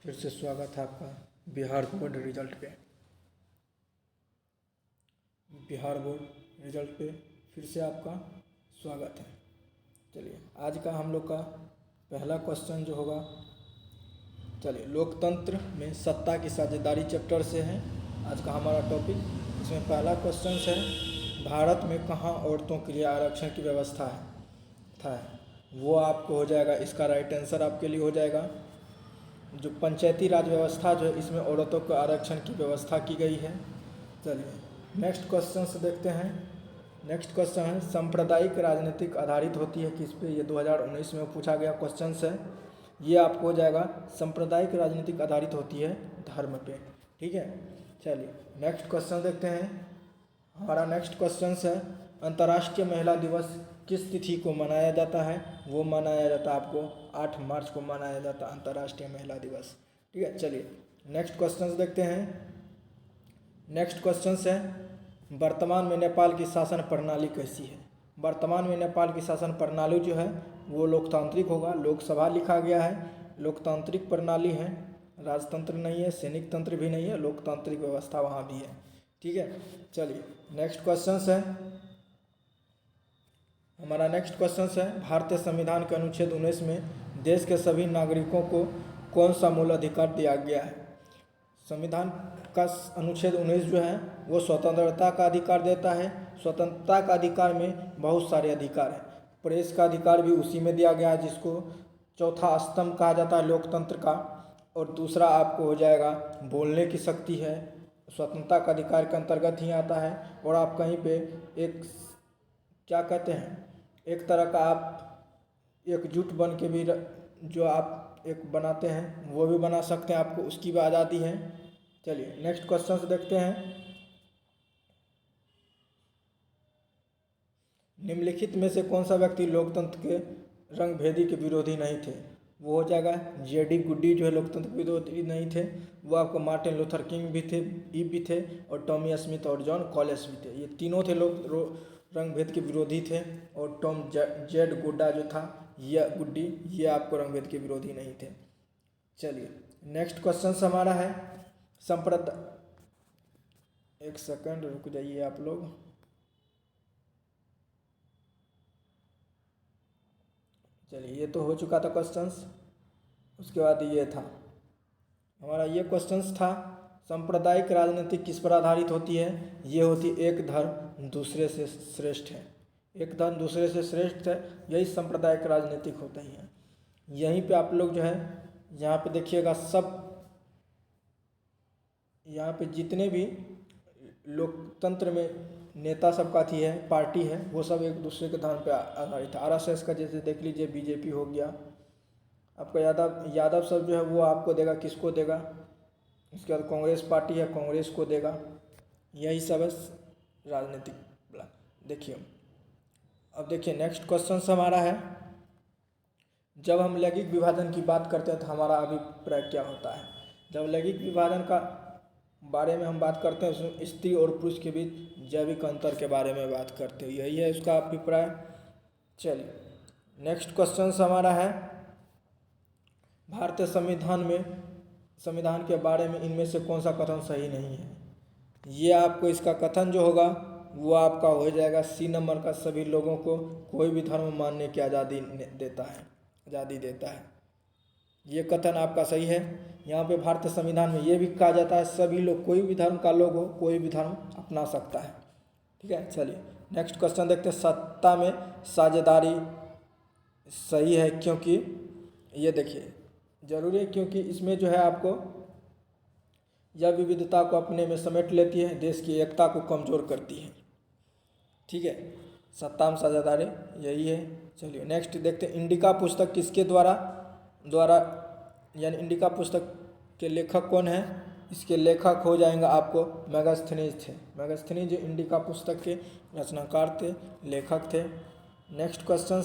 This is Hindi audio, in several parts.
फिर से स्वागत है आपका बिहार बोर्ड रिजल्ट पे। बिहार बोर्ड रिजल्ट पे फिर से आपका स्वागत है। चलिए आज का हम लोग का पहला क्वेश्चन जो होगा, चलिए लोकतंत्र में सत्ता की साझेदारी चैप्टर से है आज का हमारा टॉपिक। इसमें पहला क्वेश्चन है, भारत में कहाँ औरतों के लिए आरक्षण की व्यवस्था है वो आपको हो जाएगा। इसका राइट आंसर आपके लिए हो जाएगा जो पंचायती राज व्यवस्था जो है इसमें औरतों को आरक्षण की व्यवस्था की गई है। चलिए नेक्स्ट क्वेश्चन से देखते हैं। नेक्स्ट क्वेश्चन है, सांप्रदायिक राजनीतिक आधारित होती है किस पे? ये 2019 में पूछा गया क्वेश्चन है। ये आपको हो जाएगा सांप्रदायिक राजनीतिक आधारित होती है धर्म पे। ठीक है, चलिए नेक्स्ट क्वेश्चन देखते हैं। हमारा नेक्स्ट क्वेश्चन है, अंतर्राष्ट्रीय महिला दिवस किस तिथि को मनाया जाता है? वो मनाया जाता है आपको 8 मार्च को मनाया जाता है अंतर्राष्ट्रीय महिला दिवस। ठीक है, चलिए नेक्स्ट क्वेश्चन देखते हैं। नेक्स्ट क्वेश्चन है, वर्तमान में नेपाल की शासन प्रणाली कैसी है? वर्तमान में नेपाल की शासन प्रणाली जो है वो लोकतांत्रिक होगा। लोकसभा लिखा गया है, लोकतांत्रिक प्रणाली है, राजतंत्र नहीं है, सैनिक तंत्र भी नहीं है, लोकतांत्रिक व्यवस्था वहाँ भी है। ठीक है, चलिए नेक्स्ट क्वेश्चन है। हमारा नेक्स्ट क्वेश्चन है, भारतीय संविधान के अनुच्छेद 19 में देश के सभी नागरिकों को कौन सा मूल अधिकार दिया गया है? संविधान का अनुच्छेद 19 जो है वो स्वतंत्रता का अधिकार देता है। स्वतंत्रता का अधिकार में बहुत सारे अधिकार हैं। प्रेस का अधिकार भी उसी में दिया गया है, जिसको चौथा स्तंभ कहा जाता है लोकतंत्र का। और दूसरा आपको हो जाएगा बोलने की शक्ति है, स्वतंत्रता का अधिकार के अंतर्गत ही आता है। और आप कहीं पे एक क्या कहते हैं, एक तरह का आप एकजुट बन के भी जो आप एक बनाते हैं वो भी बना सकते हैं, आपको उसकी भी आज़ादी है। चलिए नेक्स्ट क्वेश्चन से देखते हैं। निम्नलिखित में से कौन सा व्यक्ति लोकतंत्र के रंगभेदी के विरोधी नहीं थे? वो हो जाएगा जेडी गुड्डी जो है लोकतंत्र के विरोधी नहीं थे। वो आपको मार्टिन लूथर किंग भी थे, ईव भी थे, और टॉमी स्मिथ और जॉन कॉलेस भी थे। ये तीनों थे लोग रंगभेद के विरोधी थे। और टॉम जेड गुड्डा जो था ये गुड्डी, ये आपको रंगभेद के विरोधी नहीं थे। चलिए नेक्स्ट क्वेश्चन हमारा है, एक सेकंड रुक जाइए आप लोग। चलिए ये तो हो चुका था क्वेश्चंस। उसके बाद ये था हमारा ये क्वेश्चंस था, सांप्रदायिक राजनीति किस पर आधारित होती है? ये होती एक धर्म दूसरे से श्रेष्ठ है। एक धर्म दूसरे से श्रेष्ठ है, यही सांप्रदायिक राजनीतिक होता ही है। यहीं पे आप लोग जो है यहाँ पे देखिएगा, सब यहाँ पे जितने भी लोकतंत्र में नेता सबका थी है पार्टी है, वो सब एक दूसरे के धर्म पे आधारित है। आरएसएस का जैसे देख लीजिए, बीजेपी हो गया आपका, यादव सब जो है वो आपको देगा, किसको देगा? उसके बाद कांग्रेस पार्टी है, कांग्रेस को देगा। यही सब है राजनीतिक। देखिए अब देखिए नेक्स्ट क्वेश्चन हमारा है, जब हम लैंगिक विभाजन की बात करते हैं तो हमारा अभिप्राय क्या होता है? जब लैंगिक विभाजन का बारे में हम बात करते हैं उसमें स्त्री और पुरुष के बीच जैविक अंतर के बारे में बात करते हैं, यही है उसका अभिप्राय। चलिए नेक्स्ट क्वेश्चन हमारा है, भारतीय संविधान के बारे में इनमें से कौन सा कथन सही नहीं है? ये आपको इसका कथन जो होगा वो आपका हो जाएगा सी नंबर का, सभी लोगों को कोई भी धर्म मानने की आज़ादी देता है। ये कथन आपका सही है। यहाँ पे भारतीय संविधान में ये भी कहा जाता है सभी लोग, कोई भी धर्म का लोग हो, कोई भी धर्म अपना सकता है। ठीक है, चलिए नेक्स्ट क्वेश्चन देखते हैं, सत्ता में साझेदारी सही है क्योंकि? ये देखिए जरूरी है क्योंकि इसमें जो है आपको यह विविधता को अपने में समेट लेती है, देश की एकता को कमज़ोर करती है। ठीक है, सत्ता में साझेदारी यही है। चलिए नेक्स्ट देखते हैं, इंडिका पुस्तक किसके द्वारा यानी इंडिका पुस्तक के लेखक कौन है? इसके लेखक हो जाएंगे आपको मेगास्थनीज थे। मेगास्थनीज जो इंडिका पुस्तक के रचनाकार थे, लेखक थे। नेक्स्ट क्वेश्चन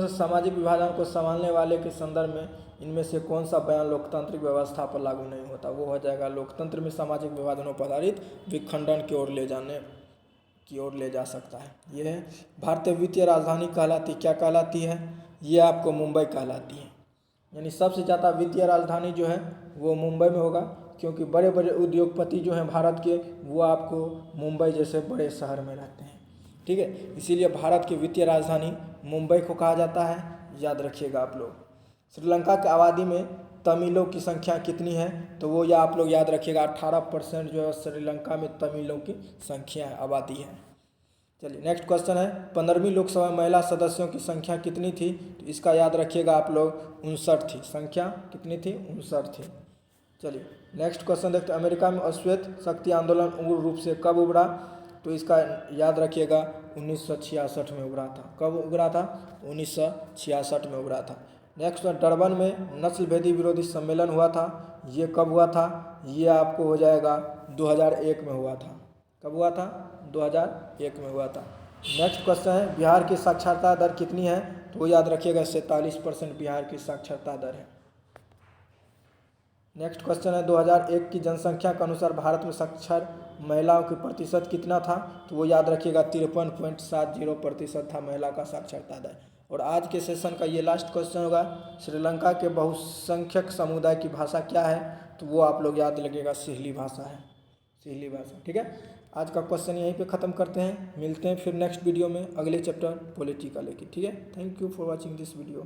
है, सामाजिक विभाजन को संभालने वाले के संदर्भ में इनमें से कौन सा बयान लोकतांत्रिक व्यवस्था पर लागू नहीं होता? वो हो जाएगा लोकतंत्र में सामाजिक विभाजनों पर आधारित विखंडन की ओर ले जाने की ओर ले जा सकता है। यह है भारतीय वित्तीय राजधानी कहलाती, क्या कहलाती है? ये आपको मुंबई कहलाती है। यानी सबसे ज़्यादा वित्तीय राजधानी जो है वो मुंबई में होगा, क्योंकि बड़े बड़े उद्योगपति जो हैं भारत के, वो आपको मुंबई जैसे बड़े शहर में रहते हैं। ठीक है, इसीलिए भारत की वित्तीय राजधानी मुंबई को कहा जाता है, याद रखिएगा आप लोग। श्रीलंका की आबादी में तमिलों की संख्या कितनी है? तो वो या आप लोग याद रखिएगा 18% जो है श्रीलंका में तमिलों की संख्या है, आबादी है। चलिए नेक्स्ट क्वेश्चन है, 15वीं लोकसभा में महिला सदस्यों की संख्या कितनी थी? तो इसका याद रखिएगा आप लोग 59 थी। संख्या कितनी थी? 59 थी। चलिए नेक्स्ट क्वेश्चन देखते हैं, अमेरिका में अश्वेत शक्ति आंदोलन उग्र रूप से कब उभरा? तो इसका याद रखिएगा 1966 में उभरा था। कब उभरा था? 1966 में उभरा था। नेक्स्ट डरबन में नस्ल भेदी विरोधी सम्मेलन हुआ था, ये कब हुआ था? ये आपको हो जाएगा 2001 में हुआ था। कब हुआ था? 2001 में हुआ था। नेक्स्ट क्वेश्चन है, बिहार की साक्षरता दर कितनी है? तो याद रखिएगा 47% बिहार की साक्षरता दर है। नेक्स्ट क्वेश्चन है, 2001 की जनसंख्या के अनुसार भारत में साक्षर महिलाओं की प्रतिशत कितना था? तो वो याद रखिएगा 53.70% था महिला का साक्षरता दर। और आज के सेशन का ये लास्ट क्वेश्चन होगा, श्रीलंका के बहुसंख्यक समुदाय की भाषा क्या है? तो वो आप लोग याद लगेगा सिहली भाषा है, सिहली भाषा। ठीक है, आज का क्वेश्चन यहीं पे ख़त्म करते हैं, मिलते हैं फिर नेक्स्ट वीडियो में अगले चैप्टर पॉलिटी का लेके। ठीक है, thank you for watching this video.